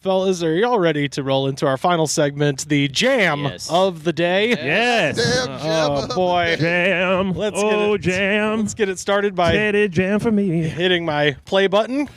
Fellas, are y'all ready to roll into our final segment, the jam of the day? Yes. Oh, boy. Jam. Jam. Let's get it started by jam for me. Hitting my play button.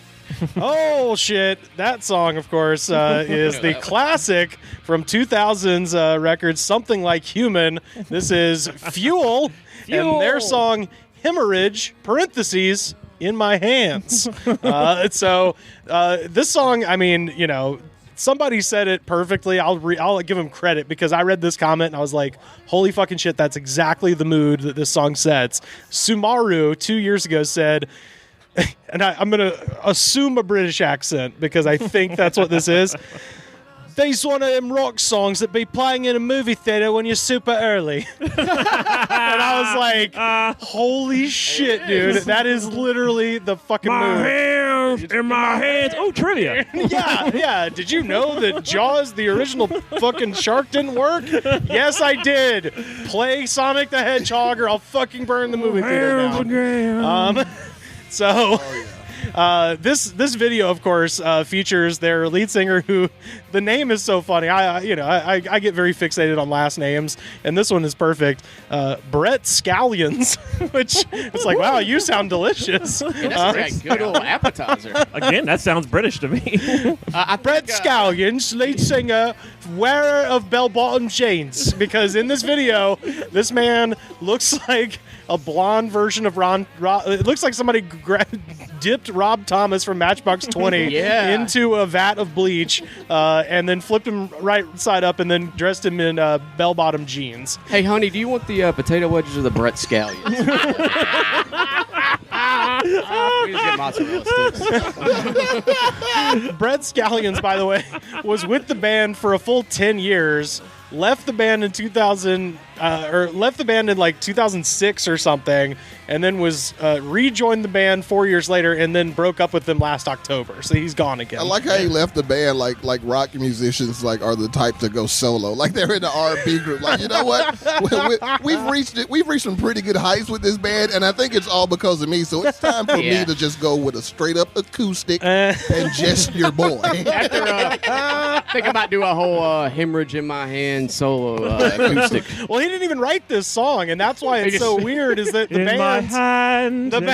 Oh, shit. That song, of course, is the classic from 2000's record, Something Like Human. This is Fuel. And their song, Hemorrhage, parentheses, in my hands. This song, I mean, you know, somebody said it perfectly. I'll give him credit because I read this comment and I was like, holy fucking shit, that's exactly the mood that this song sets. Sumaru 2 years ago said, and I'm going to assume a British accent because I think that's what this is. These one of them rock songs that be playing in a movie theater when you're super early. And I was like, holy shit, dude. That is literally the fucking move. In my hands. Oh, trivia. Yeah. Did you know that Jaws, the original fucking shark, didn't work? Yes, I did. Play Sonic the Hedgehog or I'll fucking burn the movie theater down. This video, of course, features their lead singer, who the name is so funny. I get very fixated on last names, and this one is perfect. Brett Scallions, which it's like, wow, you sound delicious. That's a good old appetizer. Again, that sounds British to me. Brett Scallions, lead singer, wearer of bell-bottom jeans, because in this video, this man looks like a blonde version of Ron. It looks like somebody dipped Rob Thomas from Matchbox 20 into a vat of bleach and then flipped him right side up and then dressed him in bell-bottom jeans. Hey, honey, do you want the potato wedges or the Brett Scallions? We just get mozzarella sticks. Brett Scallions, by the way, was with the band for a full 10 years. Left the band in 2000, or left the band in like 2006 or something, and then was rejoined the band 4 years later, and then broke up with them last October. So he's gone again. I like how he left the band like rock musicians like are the type to go solo, like they're in the R&B group. Like, you know what? We've reached some pretty good heights with this band, and I think it's all because of me. So it's time for me to just go with a straight up acoustic and just your boy. I think I might do a whole Hemorrhage in my hand solo acoustic. Well, he didn't even write this song, and that's why it's so weird. Is that the in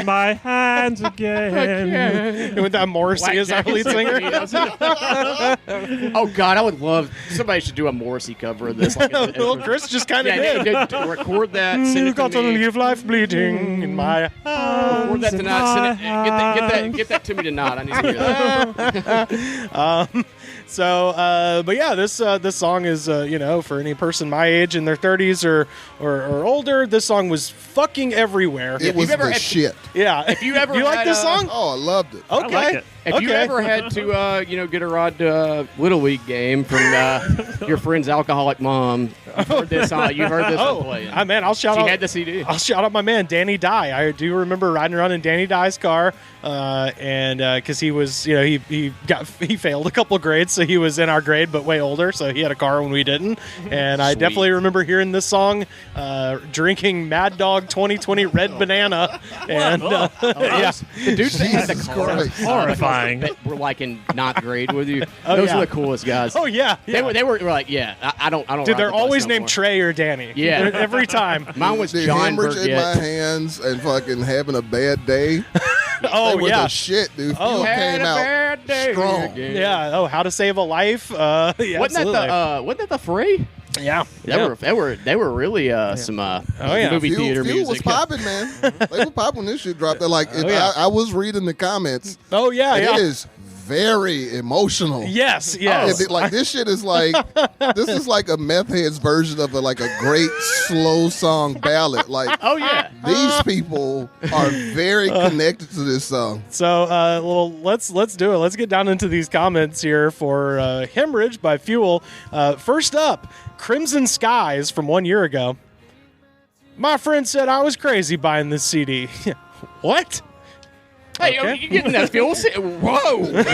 my hands again. And with that Morrissey as our lead singer. Oh God, I would love. Somebody should do a Morrissey cover of this. Well, Chris just kind of did. Record that. Send it got to me. to leave life bleeding in my hands. Record that tonight. Send it. Get that to me tonight. I need to hear that. But yeah, this song is, for any person my age in their 30s or older, this song was fucking everywhere. It was the shit. Yeah. If you ever you like this song? Oh, I loved it. Okay. I like it. If you ever had to, get a ride to a Little League game from your friend's alcoholic mom, you've heard this on playing. Man, I'll shout out. She had the CD. I'll shout out my man, Danny Dye. I do remember riding around in Danny Dye's car, and because he was, he failed a couple of grades, so he was in our grade, but way older, so he had a car when we didn't. And I definitely remember hearing this song, drinking Mad Dog 2020 Red Banana, and the dudes that had the car. Horrifying. That were like in ninth grade with you. Those were the coolest guys. Oh yeah. They were like, I don't. Dude, they're always named Trey or Danny. Yeah. Every time. Mine was Dude, John Hemorrhage in my Burgett. hands and fucking having a bad day. Oh they were yeah. the shit, dude. Oh, came out strong. Yeah. Oh, How to Save a Life. Yeah, wasn't that the Fray? Yeah. They were really some movie theater Fuel music. was popping, man. They were popping when this shit dropped. They're like, I was reading the comments. Oh yeah. And yeah. it is very emotional. Yes. Like this shit is like this is like a meth head's version of a great slow song ballad. Like, Oh yeah. these people are very connected to this song. So, let's do it. Let's get down into these comments here for Hemorrhage by Fuel. First up, Crimson Skies from 1 year ago. My friend said I was crazy buying this CD. What? Hey, you getting that fuel? Whoa, man!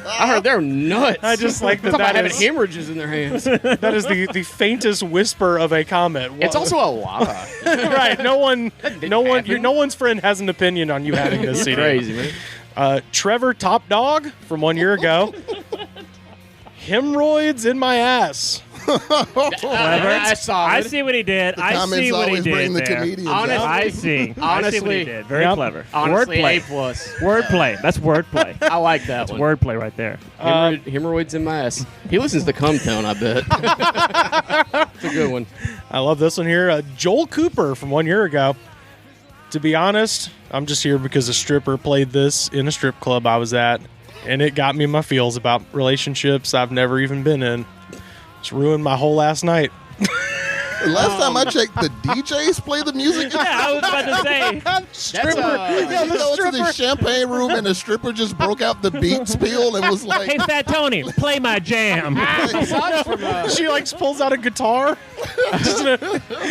I heard they're nuts. I just like that. About having Is, hemorrhages in their hands. that is the faintest whisper of a comment. It's also a lie. Right. No one's friend has an opinion on you having this CD. Crazy, man. Trevor Top Dog from 1 year ago. Hemorrhoids in my ass. Clever. I saw I it. see what he did. I Comments see what he always did bring the there. comedians Honest- out. I see. I see what Honestly. he did. Very Yep. clever. Honestly, wordplay. A+. Wordplay. That's wordplay. I like that one. Wordplay right there. Hemorrhoids in my ass. He listens to Cum Tone, I bet. It's a good one. I love this one here. Joel Cooper from 1 year ago. To be honest, I'm just here because a stripper played this in a strip club I was at, and it got me in my feels about relationships I've never even been in. It's ruined my whole last night. Last time I checked, the DJs play the music. Yeah, I was about to say. That's Yeah, you go to the champagne room and the stripper just broke out the beats peel and was like, Hey, Fat Tony, play my jam. aside from, She pulls out a guitar.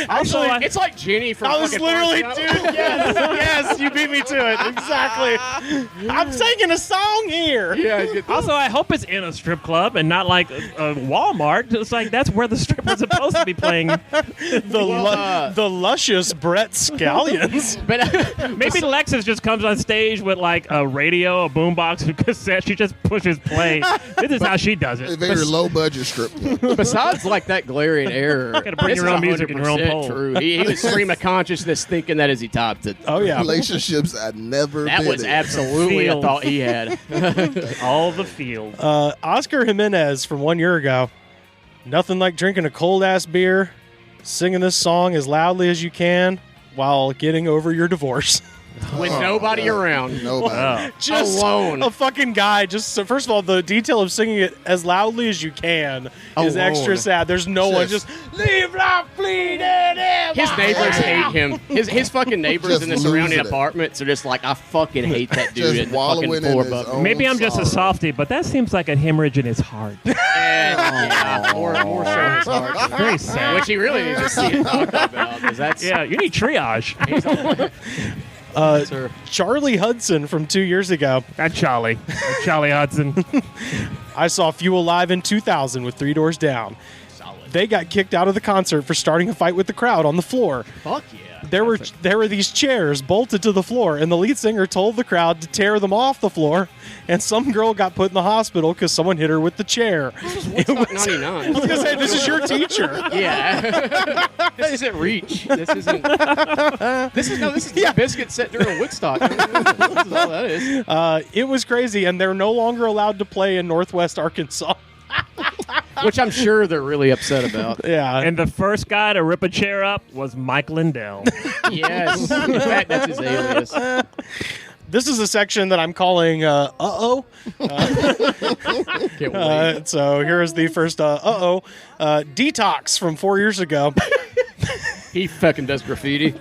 Also, it's like Jenny from I was fucking literally, Forrest dude. Gump. Yes, you beat me to it. Exactly. I'm singing a song here. Yeah, get the- also, I hope it's in a strip club and not like a Walmart. It's like that's where the stripper's supposed to be playing. The luscious Brett Scallions. but Maybe Lexus just comes on stage with like a radio, a boombox, a cassette. She just pushes play. This is how she does a it. very low budget strip club. besides like that glaring error, Gotta bring this your is own music in your own 100% poll. True. He was stream of consciousness thinking that as he typed it. Oh, yeah. Relationships I'd never That been was in. absolutely a Field. thought he had. All the field. Oscar Jimenez from 1 year ago. Nothing like drinking a cold-ass beer, singing this song as loudly as you can while getting over your divorce. With nobody around. Nobody. Oh. Just Alone. a fucking guy. So first of all, the detail of singing it as loudly as you can is Alone. extra sad. There's no one just leave life bleeding in His my neighbors head." hate him. His fucking neighbors Just in the surrounding losing it. apartments are just like, I fucking hate that dude Just at the wallowing fucking in floor his bucket. own Maybe I'm just a sorrow. softie, but that seems like a hemorrhage in his heart. Yeah, more so his heart. Very sad. Which he really needs to see it talked about. Because that's Yeah, you need triage. sir. Charlie Hudson from 2 years ago. That Charlie. Charlie Hudson. I saw Fuel Live in 2000 with Three Doors Down. They got kicked out of the concert for starting a fight with the crowd on the floor. Fuck yeah. There were these chairs bolted to the floor, and the lead singer told the crowd to tear them off the floor. And some girl got put in the hospital because someone hit her with the chair. Woodstock 99. I was gonna say, this is your teacher. Yeah. This isn't Reach. This isn't. This is yeah. Biscuit set during Woodstock. This is all that is. It was crazy, and they're no longer allowed to play in Northwest Arkansas. Which I'm sure they're really upset about. Yeah, And the first guy to rip a chair up was Mike Lindell. Yes. In fact, that's his alias. this is a section that I'm calling "Uh-oh." Can't wait. So here is the first "Uh-oh." Detox from 4 years ago. He fucking does graffiti.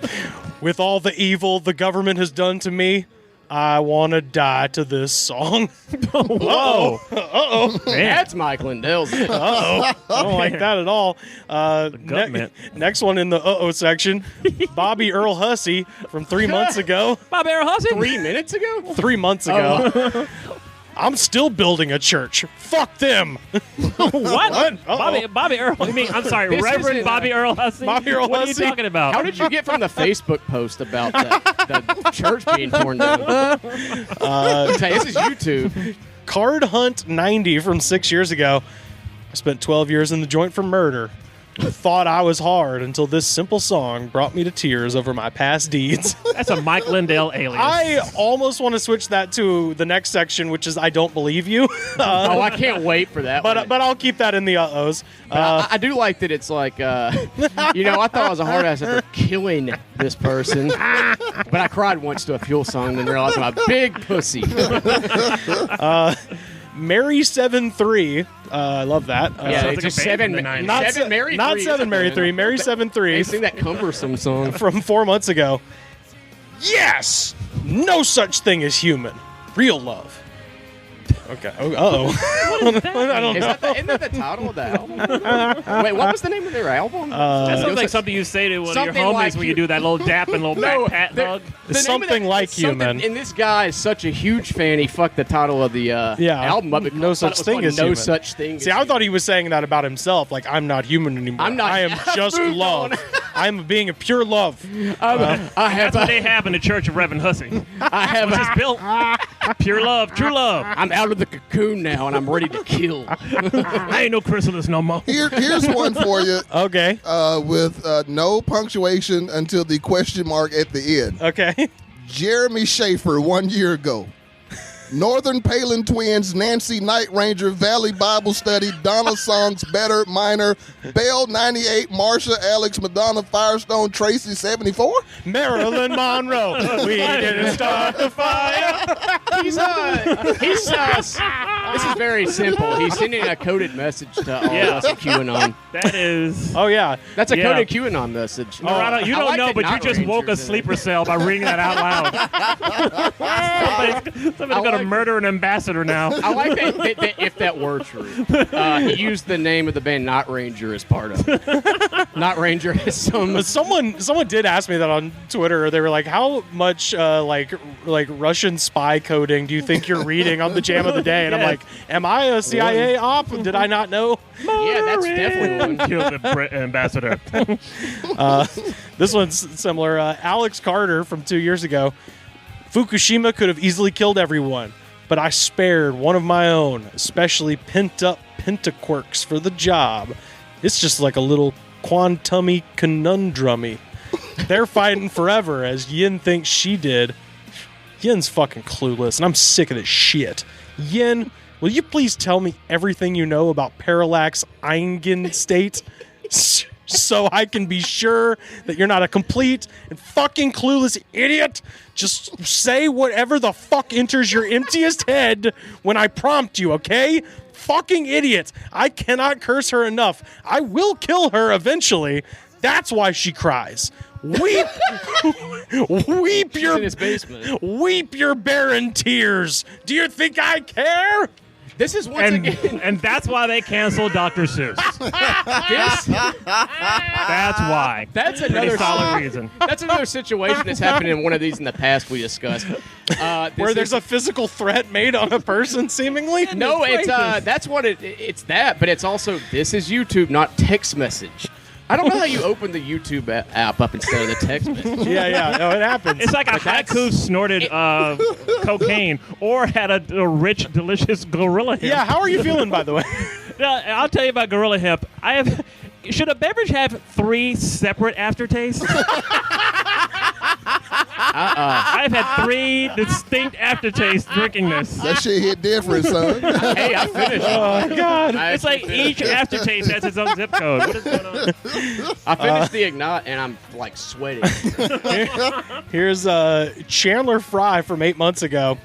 With all the evil the government has done to me, I want to die to this song. Whoa. That's Mike Lindell's. I don't like that at all. gut mint. Next one in the uh-oh section, Bobby Earl Hussey from 3 months ago. Bob Air Hussey? 3 minutes ago? 3 months ago. I'm still building a church. Fuck them. What? Uh-oh. Bobby Earl. I mean, I'm sorry, This Reverend isn't, Bobby Earl Hussey. Bobby Earl What Hussey? are you talking about? How did you get from the Facebook post about the church being torn down? This is YouTube. Card Hunt 90 from 6 years ago. I spent 12 years in the joint for murder. Thought I was hard until this simple song brought me to tears over my past deeds. That's a Mike Lindell alias. I almost want to switch that to the next section, which is I don't believe you. Oh, I can't wait for that one. But I'll keep that in the uh-ohs. I do like that it's like, I thought I was a hard ass after killing this person. But I cried once to a Fuel song and realized I'm a big pussy. Mary 7-3. I love that. Yeah, sounds they like just a band from seven, the 90s. not seven Mary not 3. 7 Mary 3. Mary They 7-3 sing that cumbersome song. from 4 months ago. Yes! No such thing as human. Real love. Okay. Uh-oh. I don't know. Isn't that the title of the album? Wait, what was the name of their album? That sounds like something you say to one of your Something homies like when you- you do that little dap and little No, back pat the- hug. the name of Something like it's something- human. And this guy is such a huge fan. He fucked the title of the album up. No such thing as no human. such thing. See, I thought he was saying that about himself. Like, I'm not human anymore. I'm not- I am just Move love. on. I'm being a pure love. I have That's what they have in the Church of Reverend Hussey. I have Which is built. Pure love, true love. I'm out of the cocoon now, and I'm ready to kill. I ain't no chrysalis no more. Here's one for you. Okay. With no punctuation until the question mark at the end. Okay. Jeremy Schaefer 1 year ago. Northern Palin Twins, Nancy Night Ranger, Valley Bible Study, Donna Songs, Better, Minor, Bell 98, Marsha, Alex, Madonna, Firestone, Tracy 74. Marilyn Monroe. We didn't start the fire. This is very simple. He's sending a coded message to all of us at QAnon. That is. Oh, yeah. That's a Yeah. coded QAnon message. Narado, you I don't like know, that but you Night just woke a Rangers in it. sleeper cell by reading that out loud. Somebody's going to murder an ambassador now. I like that if that were true. He used the name of the band Night Ranger as part of it. Night Ranger is some... But someone did ask me that on Twitter. They were like, "How much like Russian spy coding do you think you're reading on the Jam of the Day?" And I'm Yeah. like, "Am I a CIA op? Did I not know?" Yeah, that's definitely one. Kill the ambassador. This one's similar. Alex Carter from 2 years ago. Fukushima could have easily killed everyone, but I spared one of my own, especially pent-up pentaquarks for the job. It's just like a little quantum-y conundrum-y. They're fighting forever, as Yin thinks she did. Yin's fucking clueless, and I'm sick of this shit. Yin, will you please tell me everything you know about parallax Eigenstate? So I can be sure that you're not a complete and fucking clueless idiot. Just say whatever the fuck enters your emptiest head when I prompt you, okay? Fucking idiot. I cannot curse her enough. I will kill her eventually. That's why she cries. Weep, weep He's your in his basement. weep your barren tears. Do you think I care? This is once again... And that's why they canceled Dr. Seuss. This, That's why. that's Pretty another solid reason. That's another situation that's happened in one of these in the past we discussed. Where there's a physical threat made on a person, seemingly? No, it's gracious. that's what it's that, but it's also this is YouTube, not text message. I don't know how you open the YouTube app up instead of the text message. Yeah. No, it happens. It's like a haiku snorted cocaine or had a rich, delicious gorilla hemp. Yeah, how are you feeling, by the way? I'll tell you about gorilla hemp. Should a beverage have 3 separate aftertastes? I've had 3 distinct aftertastes drinking this. That shit hit different, son. Hey, I finished. Oh, God. It's like each aftertaste has its own zip code. What is going on? I finished the Ignite and I'm like sweating. Here's Chandler Fry from 8 months ago.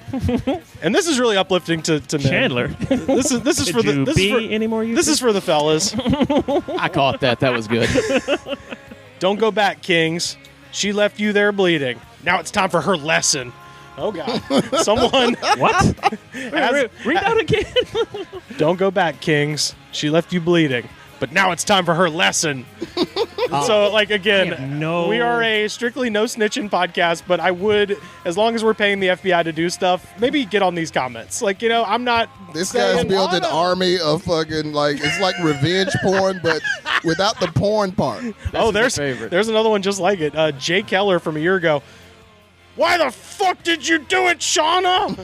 And this is really uplifting to men. Chandler. This is for the this is for the fellas. I caught that. That was good. Don't go back, Kings. She left you there bleeding. Now it's time for her lesson. Oh, God. Someone... What? Read that again. Don't go back, Kings. She left you bleeding. But now it's time for her lesson. So, like, again, no. we are a strictly no snitching podcast, but I would, as long as we're paying the FBI to do stuff, maybe get on these comments. Like, you know, I'm not This guy's saying- built an army of fucking, like, it's like revenge porn, but without the porn part. Oh, my favorite. there's another one just like it. Jay Keller from a year ago. Why the fuck did you do it, Shauna?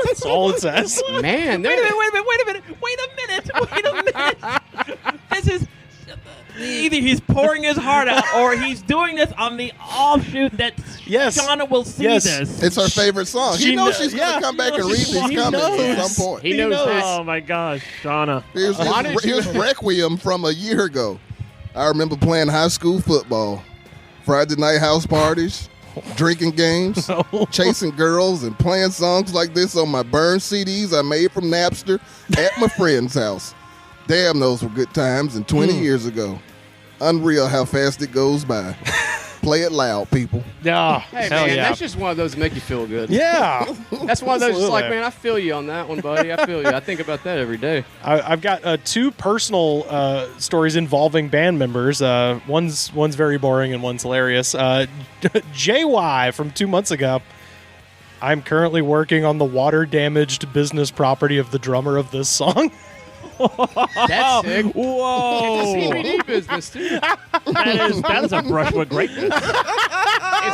That's all it says. Man, Wait a minute. This is either he's pouring his heart out or he's doing this on the offshoot that Yes. Shauna will see Yes. this. It's her favorite song. She He knows kno- she's going yeah, to come back and he read knows. these He comments at knows. some point. He knows that. Oh my gosh, Shauna. Here's Requiem from a year ago. I remember playing high school football, Friday night house parties, drinking games, chasing girls, and playing songs like this on my burned CDs I made from Napster at my friend's house. Damn, those were good times and 20 years ago. Unreal how fast it goes by. Play it loud, people. Yeah. Hey, Hell man, yeah. that's just one of those that make you feel good. Yeah. That's one of those just like, Absolutely. man, I feel you on that one, buddy. I feel you. I think about that every day. I've got 2 personal stories involving band members. One's very boring and one's hilarious. JY from 2 months ago. I'm currently working on the water-damaged business property of the drummer of this song. That's sick. Whoa. CBD business, too. That is a brush with greatness.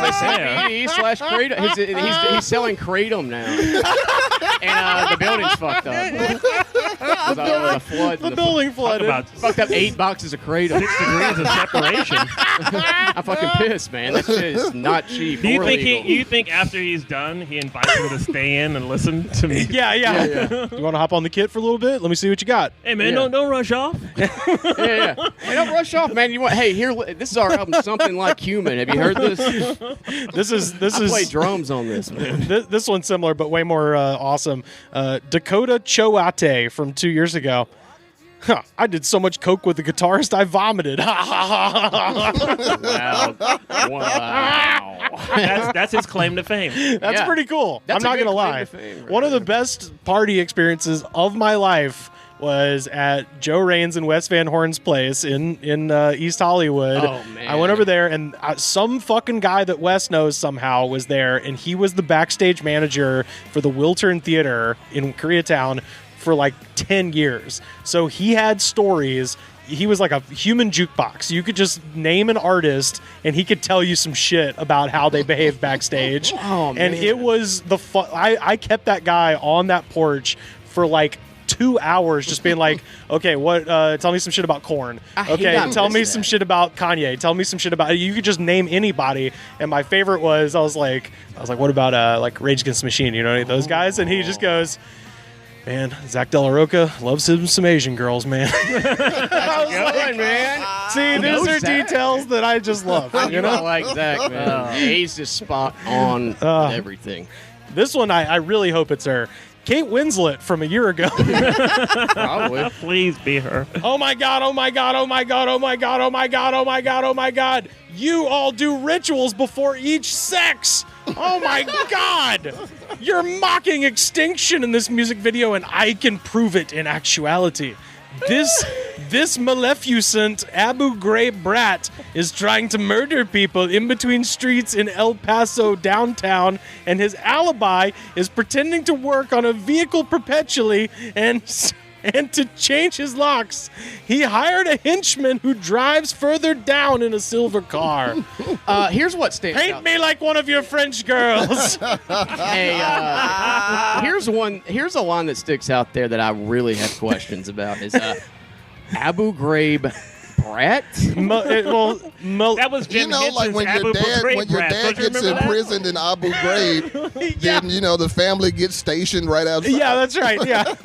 a CBD/kratom. He's selling kratom now, and the building's fucked up. The flood. The building flooded. About Fucked up 8 boxes of kratom. 6 degrees of separation. I'm fucking pissed, man. That shit is not cheap. Do you or think legal. you think after he's done, he invites him to stay in and listen to me? Yeah. You want to hop on the kit for a little bit? Let me see what you got. Hey man, Yeah. don't rush off. Yeah. Hey, don't rush off, man. You want? Hey, here. This is our album, Something Like Human. Have you heard this? This is I play drums on this, man. this one's similar, but way more awesome. Dakota Choate from 2 years ago. Huh, I did so much coke with the guitarist, I vomited. Wow. That's his claim to fame. That's Yeah. pretty cool. That's I'm a not good gonna claim lie. to fame right One of the there. best party experiences of my life was at Joe Raines and Wes Van Horn's place in East Hollywood. Oh, man. I went over there, and some fucking guy that Wes knows somehow was there, and he was the backstage manager for the Wiltern Theater in Koreatown for like 10 years. So he had stories. He was like a human jukebox. You could just name an artist and he could tell you some shit about how they behaved backstage. Oh, and man. it was the fun. I kept that guy on that porch for like 2 hours just being like, okay, what tell me some shit about Korn. Okay, tell me some shit about Kanye. Tell me some shit about, you could just name anybody. And my favorite was I was like, what about like Rage Against the Machine, you know, any of those guys? And he just goes, man, Zach De La Roca loves him some Asian girls, man. Good, man. See, these are Zach. details that I just love. You You know, know, like Zach, man. He's just spot on with everything. this one I really hope it's her. Kate Winslet from a year ago. Probably. Please be her. Oh my God, oh my God, oh my God, oh my God, oh my God, oh my God, oh my God. You all do rituals before each sex. Oh my God. You're mocking extinction in this music video, and I can prove it in actuality. This Maleficent Abu Ghraib brat is trying to murder people in between streets in El Paso downtown, and his alibi is pretending to work on a vehicle perpetually and to change his locks. He hired a henchman who drives further down in a silver car. Here's what stands Paint out. me like one of your French girls. Hey, here's a line that sticks out there that I really have questions about. Is Abu Ghraib brat? That was Jim You know, like Henson's when Abu your dad Ghraib brat. Don't you gets remember that? imprisoned in Abu Ghraib, then you know the family gets stationed right outside. Yeah, that's right. Yeah,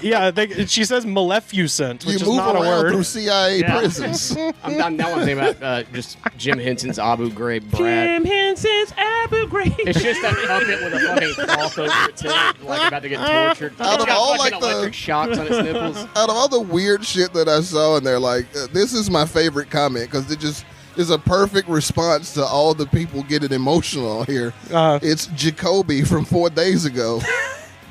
yeah. She says Maleficent, which You is move not a around word. through CIA Yeah. prisons. Now I'm thinking about just Jim Henson's Abu Ghraib brat. Jim Henson's Abu Ghraib. It's just that puppet with a fucking cloth over its head, like about to get tortured. Out It's of got all, fucking like, the- electric shocks on its nipples. Out of all the weird shit that I saw in there, like this is my favorite comment because it just is a perfect response to all the people getting emotional here. It's Jacoby from 4 days ago.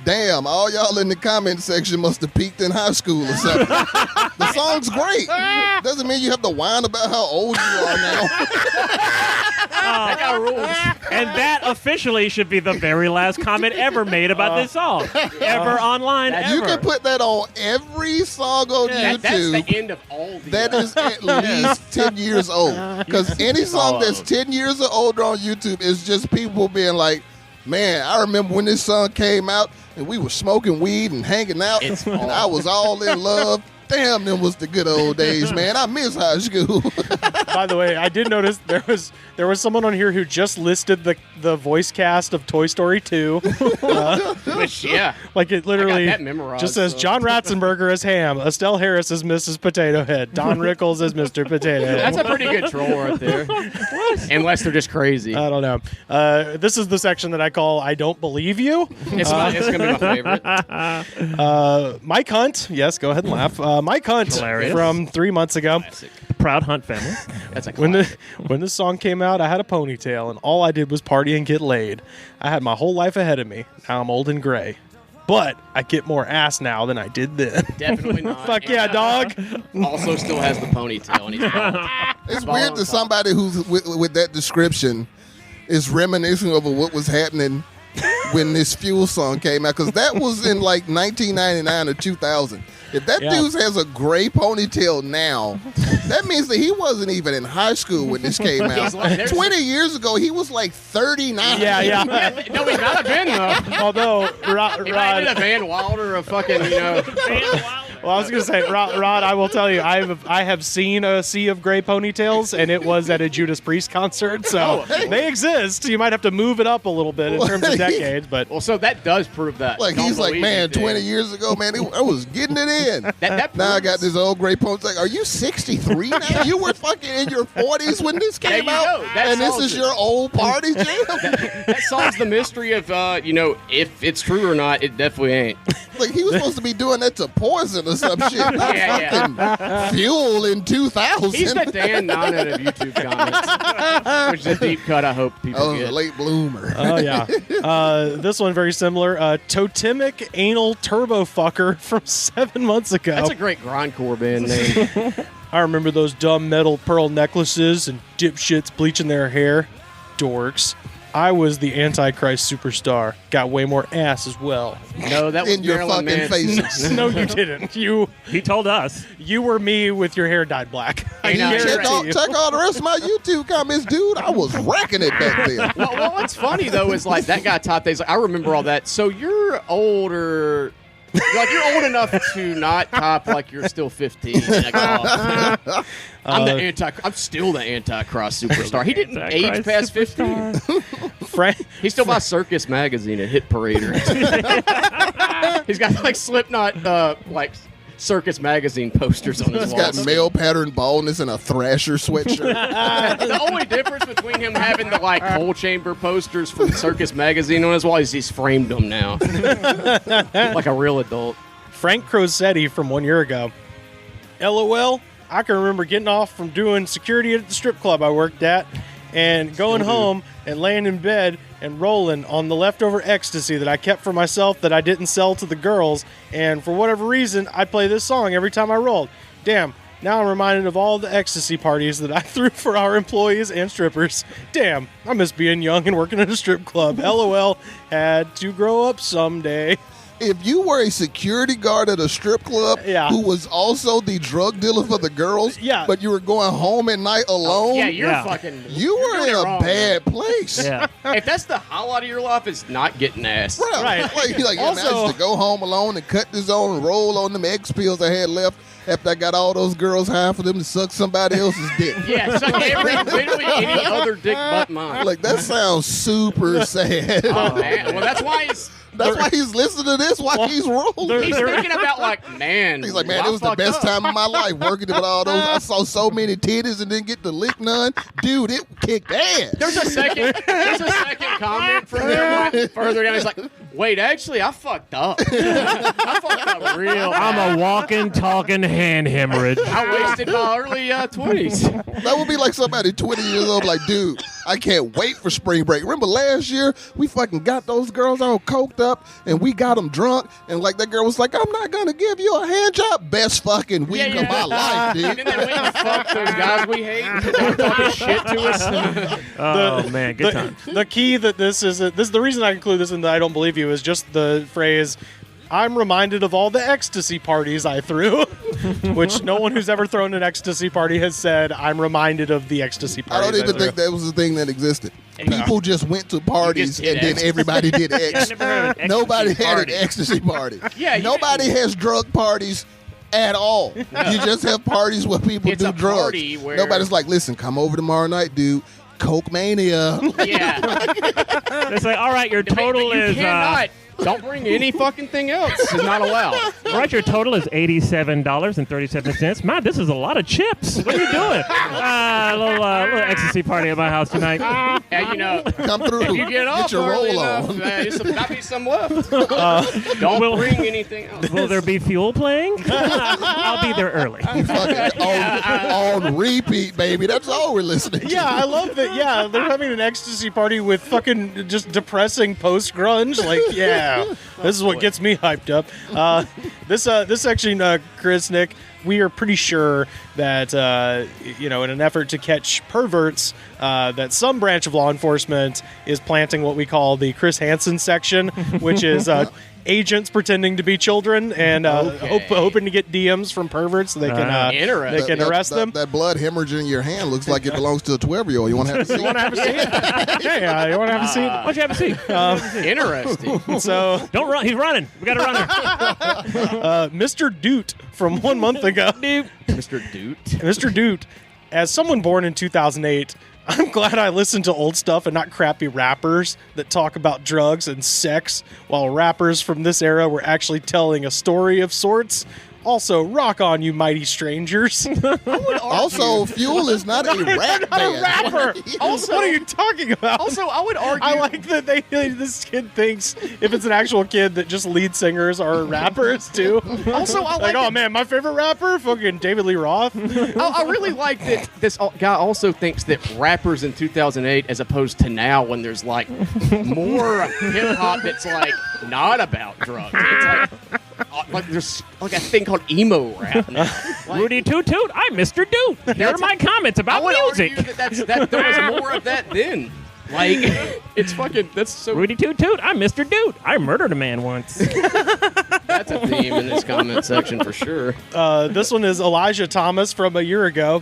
Damn, all y'all in the comment section must have peaked in high school or something. The song's great. Doesn't mean you have to whine about how old you are now. That got rules. And that officially should be the very last comment ever made about this song. Ever online, That's- You ever. can put that on every song on That's YouTube. the end of all the That is at least 10 years old. Because any song that's 10 years or older on YouTube is just people being like, man, I remember when this song came out and we were smoking weed and hanging out It's and I was all in love. Damn, them was the good old days, man. I miss high school. By the way, I did notice there was someone on here who just listed the voice cast of Toy Story 2. Which, yeah. Like it literally that memorized, just says so. John Ratzenberger as Ham, Estelle Harris as Mrs. Potato Head, Don Rickles as Mr. Potato Head. That's a pretty good troll right there. Unless they're just crazy. I don't know. This is the section that I call I Don't Believe You. It's going to be my favorite. Mike Hunt. Yes, go ahead and laugh. Mike Hunt Hilarious. from 3 months ago. Classic. Proud Hunt family. That's a When classic. when this song came out, I had a ponytail, and all I did was party and get laid. I had my whole life ahead of me. Now I'm old and gray. But I get more ass now than I did then. Definitely not. Fuck yeah, dog. Also still has the ponytail and he's bald. It's weird that somebody who's with that description is reminiscing over what was happening when this Fuel song came out. Because that was in like 1999 or 2000. If that Yeah. dude has a gray ponytail now, That means that he wasn't even in high school when this came out. Like, 20 years ago, he was like 39. Yeah. No, he's not a Ben though. Although He might have been a Rod, Van Wilder, a fucking, well, I was gonna say, Rod, I will tell you, I have seen a sea of gray ponytails, and it was at a Judas Priest concert, so they exist. You might have to move it up a little bit in terms of decades, but Well, so that does prove that. Like, Don't he's like, believe man, it, dude. 20 years ago, man, I was getting it in. That Now I got proves- this old gray pony. It's like, are you 63 now? You were fucking in your 40s when this There came you out? go. That And this solves is it. your old party jam? That solves the mystery of, if it's true or not. It definitely ain't. Like, he was supposed to be doing that to Poison or some shit. Yeah. Fuel in 2000. He's the Dan Nonnet of YouTube comments, which is a deep cut. I hope people Oh, get. a late bloomer. oh yeah. This one very similar. Totemic Anal Turbo Fucker from 7 months ago. That's a great grindcore band name. I remember those dumb metal pearl necklaces and dipshits bleaching their hair. Dorks. I was the Antichrist superstar. Got way more ass as well. No, that was In your Marilyn fucking Manson. faces. No, you didn't. He told us. You were me with your hair dyed black. I Hey, now, guarantee Check all the rest of my YouTube comments, dude. I was wrecking it back then. Well, what's funny though is like that guy top days. Like, I remember all that. So you're older. Like, you're old enough to not top like you're still 15. Like, oh. I'm still the Antichrist superstar. He didn't age past 15. Frank, He still buys Circus magazine and Hit Parader. He's got like Slipknot, like Circus magazine posters on his He's got walls. male pattern baldness and a Thrasher sweatshirt. The only difference between him having the like coal chamber posters from Circus magazine on his wall is he's framed them now, like a real adult. Frank Crosetti from 1 year ago. LOL, I can remember getting off from doing security at the strip club I worked at and going home and laying in bed and rolling on the leftover ecstasy that I kept for myself that I didn't sell to the girls. And for whatever reason, I'd play this song every time I rolled. Damn, now I'm reminded of all the ecstasy parties that I threw for our employees and strippers. Damn, I miss being young and working at a strip club. LOL, had to grow up someday. If you were a security guard at a strip club Yeah. who was also the drug dealer for the girls, Yeah. but you were going home at night alone, Yeah, you're Yeah. fucking. you were doing in it a wrong, bad place. Yeah. man. If that's the highlight of your life, is not getting ass. Right. Like, Also- imagine to go home alone and cut this on and roll on them X pills I had left after I got all those girls high for them to suck somebody else's dick. Yeah, so literally any other dick but mine. Like, that sounds super sad. Oh man, well that's why That's why he's listening to this while he's rolling. he's thinking about like, man. He's like, man, well, it was the I best fucked up. time of my life working with all those. I saw so many titties and didn't get to lick none. Dude, it kicked ass. There's a second comment from him further down. He's like, wait, actually, I fucked up. I fucked up real. I'm a walking, talking hand hemorrhage. I wasted my early 20s. That would be like somebody 20 years old, like, dude, I can't wait for spring break. Remember last year, we fucking got those girls all coked up and we got them drunk. And like that girl was like, I'm not going to give you a hand job. Best fucking week of my life, And dude. then they went and fucked those guys we hate and they're talking shit to us. Oh, man. Good time. The key that this is the reason I include this in the I don't believe you is just the phrase, I'm reminded of all the ecstasy parties I threw, which no one who's ever thrown an ecstasy party has said, I'm reminded of the ecstasy I parties don't even threw." think that was a thing that existed. People just went to parties did and then ecstasy. everybody did ecstasy. Never heard of an Nobody ecstasy had party. an ecstasy party. Yeah, you Nobody didn't- has drug parties at all. You just have parties where people It's do a drugs. party where- Nobody's like, listen, come over tomorrow night, dude. Coke mania. Yeah. It's like, all right, your total But you is cannot. Don't bring any fucking thing else. It's not allowed. all right. Your total is $87.37. Man, this is a lot of chips. What are you doing? A little ecstasy party at my house tonight. Yeah, you know, Come through. if you get off your early roll enough, on. there's got to be some left. Don't Will- bring anything else. Will there be fuel playing? I'll be there early. Fucking on repeat, baby. That's all we're listening to. Yeah, I love that. Yeah, they're having an ecstasy party with fucking just depressing post grunge. Like, yeah, This is what gets me hyped up. This section, Chris, Nick, we are pretty sure that in an effort to catch perverts, that some branch of law enforcement is planting what we call the Chris Hansen section, which is agents pretending to be children and hoping to get DMs from perverts so they can arrest them. That blood hemorrhaging in your hand looks like it belongs to a 12-year-old. You want to have a seat? You want to have a seat? Hey, you want to have a seat? Why don't you have a seat? Interesting. So Don't run. He's running. We got a runner. Mr. Doot from 1 month ago. Mr. Doot. Mr. Doot, as someone born in 2008, I'm glad I listen to old stuff and not crappy rappers that talk about drugs and sex, while rappers from this era were actually telling a story of sorts. Also, rock on, you mighty strangers. Also, Fuel is not a rap band. A rapper. Also, what are you talking about? Also, I would argue. I like that this kid thinks if it's an actual kid that just lead singers are rappers too. Also, I like oh man, my favorite rapper, fucking David Lee Roth. I really like that this guy also thinks that rappers in 2008, as opposed to now, when there's like more hip hop that's like not about drugs. It's like there's like a thing called emo rap now. Like, Rudy Toot Toot, I'm Mr. Doot. Here are my comments I about would music. argue that there was more of that then. Like, it's fucking, that's so... Rudy Toot Toot, I'm Mr. Doot. I murdered a man once. That's a theme in this comment section for sure. This one is Elijah Thomas from a year ago.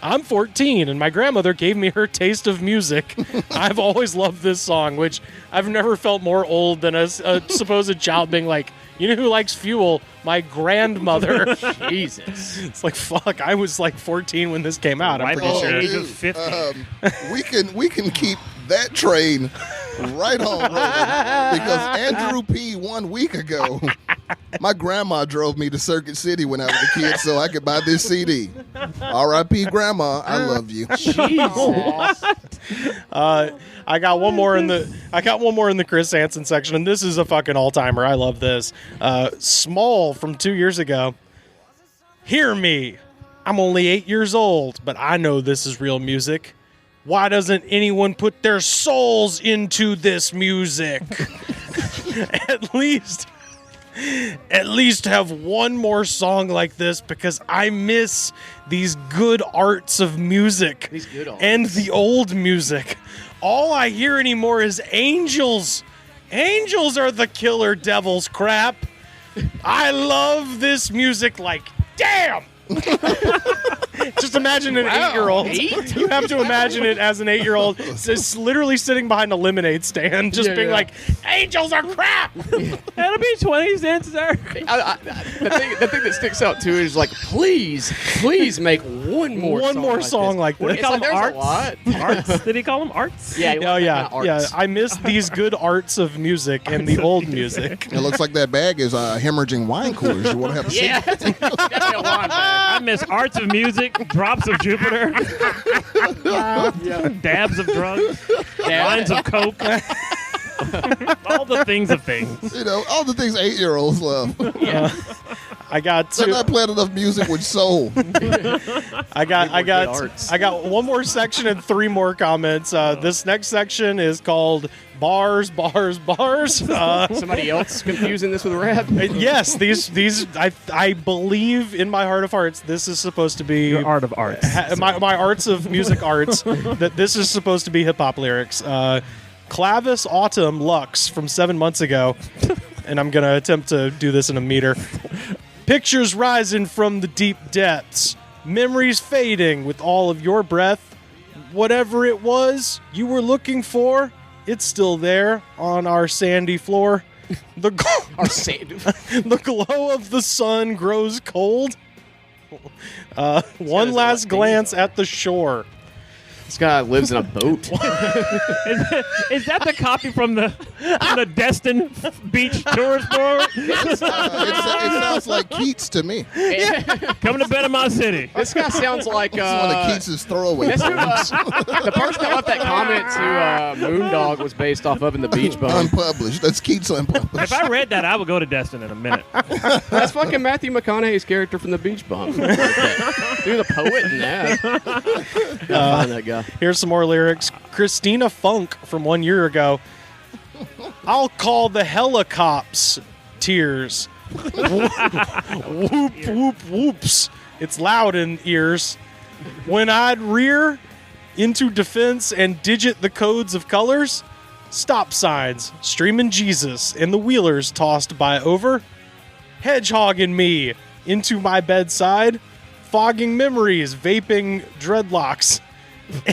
I'm 14, and my grandmother gave me her taste of music. I've always loved this song, which I've never felt more old than a supposed child being like, you know who likes Fuel? My grandmother. Jesus. It's like, fuck, I was like 14 when this came out, I'm Ripe pretty old sure. age of 50. We can keep that train right on rolling because Andrew P. 1 week ago, my grandma drove me to Circuit City when I was a kid so I could buy this CD. R.I.P. Grandma, I love you. Jesus. I got one more in the Chris Hansen section, and this is a fucking all-timer. I love this. Small from 2 years ago. Hear me. I'm only 8 years old, but I know this is real music. Why doesn't anyone put their souls into this music? At least have one more song like this because I miss these good arts of music. These good arts. And the old music. All I hear anymore is angels. Angels are the killer devils crap. I love this music like damn. Just imagine an 8-year-old. 8? You have to imagine it as an 8-year-old, just literally sitting behind a lemonade stand, just being like, "Angels are crap." That'll be 20 cents, sir. The thing that sticks out too is like, please make one more song like What this. did he call them? There's Arts? a lot. Arts? Did he call them arts? Yeah, Oh yeah, arts. yeah. I miss these good arts of music and the old music. It looks like that bag is hemorrhaging wine coolers. You want to have a seat? Yeah, it's definitely a wine bag. I miss arts of music, drops of Jupiter, dabs of drugs, lines of coke, all the things of things. You know, all the things 8-year-olds love. I got They're two. not playing enough music with soul. I got arts. I got one more section and 3 more comments. This next section is called bars. Somebody else confusing this with rap? Yes, these I believe in my heart of hearts this is supposed to be Your art of arts. my arts of music arts that this is supposed to be hip hop lyrics. Clavis Autumn Lux from 7 months ago, and I'm gonna attempt to do this in a meter. Pictures rising from the deep depths, memories fading with all of your breath. Whatever it was you were looking for, it's still there on our sandy floor. The glow of the sun grows cold. One last glance at the shore. This guy lives in a boat. Is that the copy from the Destin Beach Tourist Board? It sounds like Keats to me. Coming to Panama City. This guy sounds like It's one of Keats' throwaway that's who, poems. the person that left that comment to Moondog was based off of in the Beach Bum. Unpublished. That's Keats unpublished. If I read that, I would go to Destin in a minute. That's fucking Matthew McConaughey's character from the Beach Bum. You're the poet in that. Gotta find that guy. Here's some more lyrics. Christina Funk from 1 year ago. I'll call the helicopters tears. Whoop, whoop, whoops. It's loud in ears. When I'd rear into defense and digit the codes of colors, stop signs, streaming Jesus, and the wheelers tossed by over. Hedgehog and me into my bedside, fogging memories, vaping dreadlocks,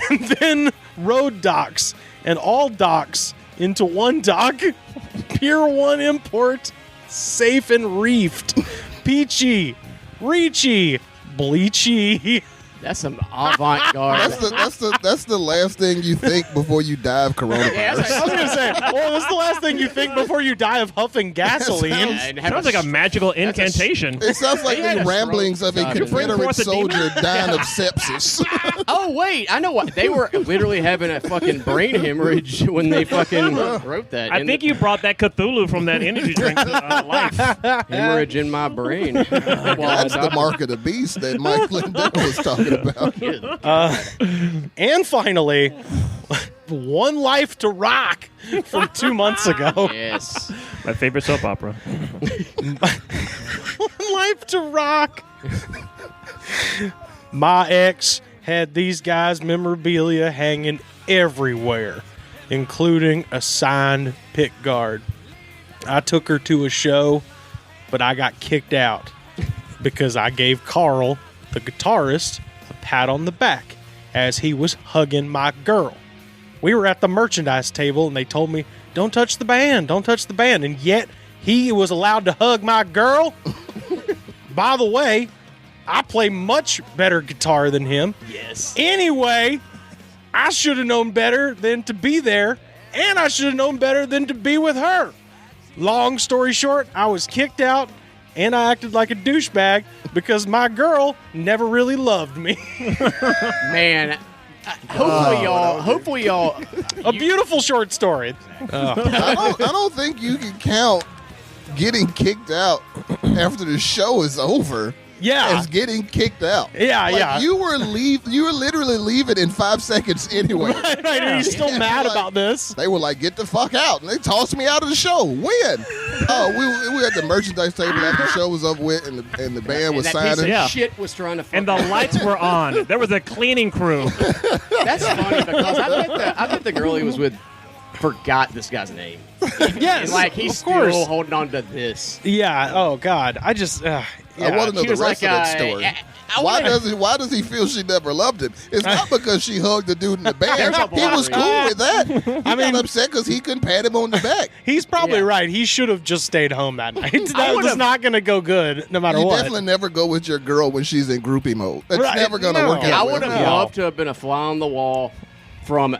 and then road docks and all docks into one dock, Pier 1 import, safe and reefed, peachy, reachy, bleachy. That's some avant-garde. That's the last thing you think before you die of coronavirus. Yeah, I was going to say, well, that's the last thing you think before you die of huffing gasoline. and have Sounds like a magical incantation. It sounds like Yeah, the ramblings of a you bring Confederate forth a demon? soldier dying of sepsis. Oh, wait. I know what. They were literally having a fucking brain hemorrhage when they fucking wrote that. I think you brought that Cthulhu from that energy drink to life. Hemorrhage in my brain. That's the mark of the beast that Mike Lindell was talking about. And finally, One Life to Rock from 2 months ago. Yes. My favorite soap opera. One Life to Rock. My ex had these guys' memorabilia hanging everywhere, including a signed pick guard. I took her to a show, but I got kicked out because I gave Carl, the guitarist, a pat on the back as he was hugging my girl. We were at the merchandise table and they told me, don't touch the band, don't touch the band. And yet he was allowed to hug my girl. By the way, I play much better guitar than him. Yes. Anyway, I should have known better than to be there, and I should have known better than to be with her. Long story short, I was kicked out, and I acted like a douchebag because my girl never really loved me. Man. Hopefully y'all. A beautiful short story. I don't think you can count getting kicked out after the show is over. Yeah. As getting kicked out. Yeah, like, yeah. You were literally leaving in 5 seconds anyway. Right, and he's still mad about this. They were like, get the fuck out. And they tossed me out of the show. When? Oh, we had the merchandise table after the show was over with and the band was and that signing. piece of shit was trying to fuck And the lights were on. There was a cleaning crew. That's funny because I bet the girl he was with forgot this guy's name. Yes, And like he's of course. still holding on to this. Yeah, oh, God. I just... I want to know She the was rest like, of that story. Why does he feel she never loved him? It's not because she hugged the dude in the band. There's a He was lot. cool with that. He got upset because he couldn't pat him on the back. He's probably Yeah. right. He should have just stayed home that night. That was not going to go good no matter You what. definitely never go with your girl when she's in groupie mode. That's Right. never going to No. work out. I well. would have loved to have been a fly on the wall from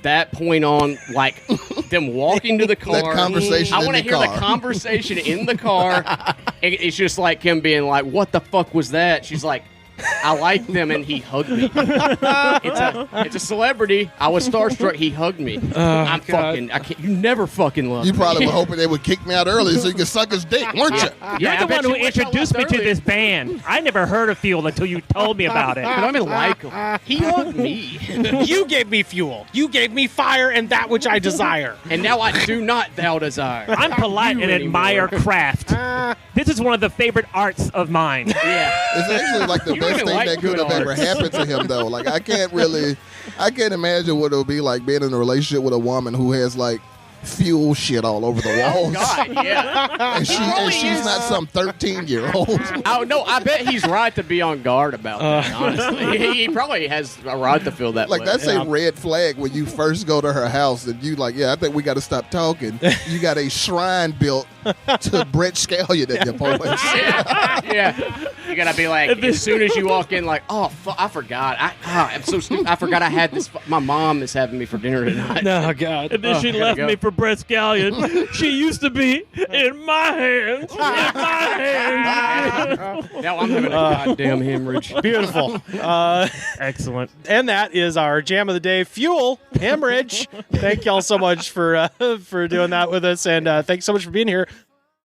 that point on, like them walking to the car. That conversation I in want to the hear car. the conversation in the car. It's just like him being like, "What the fuck was that?" She's like, "I like them," and he hugged me. It's a celebrity. I was starstruck. He hugged me. I'm fucking. I can't. You never fucking loved You me. probably were hoping they would kick me out early so you could suck his dick, weren't you? You're I the bet one who you wish I introduced me left to earlier. this band. I never heard of Fuel until you told me about it. But I don't even like him. He hugged me, You gave me fuel. You gave me fire and that which I desire. and now I do not thou desire. I'm polite You and admire anymore. craft. This is one of the favorite arts of mine. Yeah. It's actually like the You best even thing like that could good have ever arts. happened to him, though. Like, I can't imagine what it would be like being in a relationship with a woman who has, like, fuel shit all over the walls. God, yeah. And, she's not some 13-year-old. Oh no, I bet he's right to be on guard about that. Honestly, he probably has a right to feel that Like, way. that's a red flag when you first go to her house and you like, yeah, I think we got to stop talking. You got a shrine built to Brett Scallion at your place. yeah. You gotta be like, as soon as you walk in, like, oh, I forgot. I'm so stupid. I forgot I had this. My mom is having me for dinner tonight. Oh, God. And then she gotta left go. me for Brett Scallion. She used to be in my hands. In my hands. Now I'm having a goddamn hemorrhage. Beautiful. Excellent. And that is our jam of the day, Fuel, Hemorrhage. Thank y'all so much for doing that with us. And thanks so much for being here.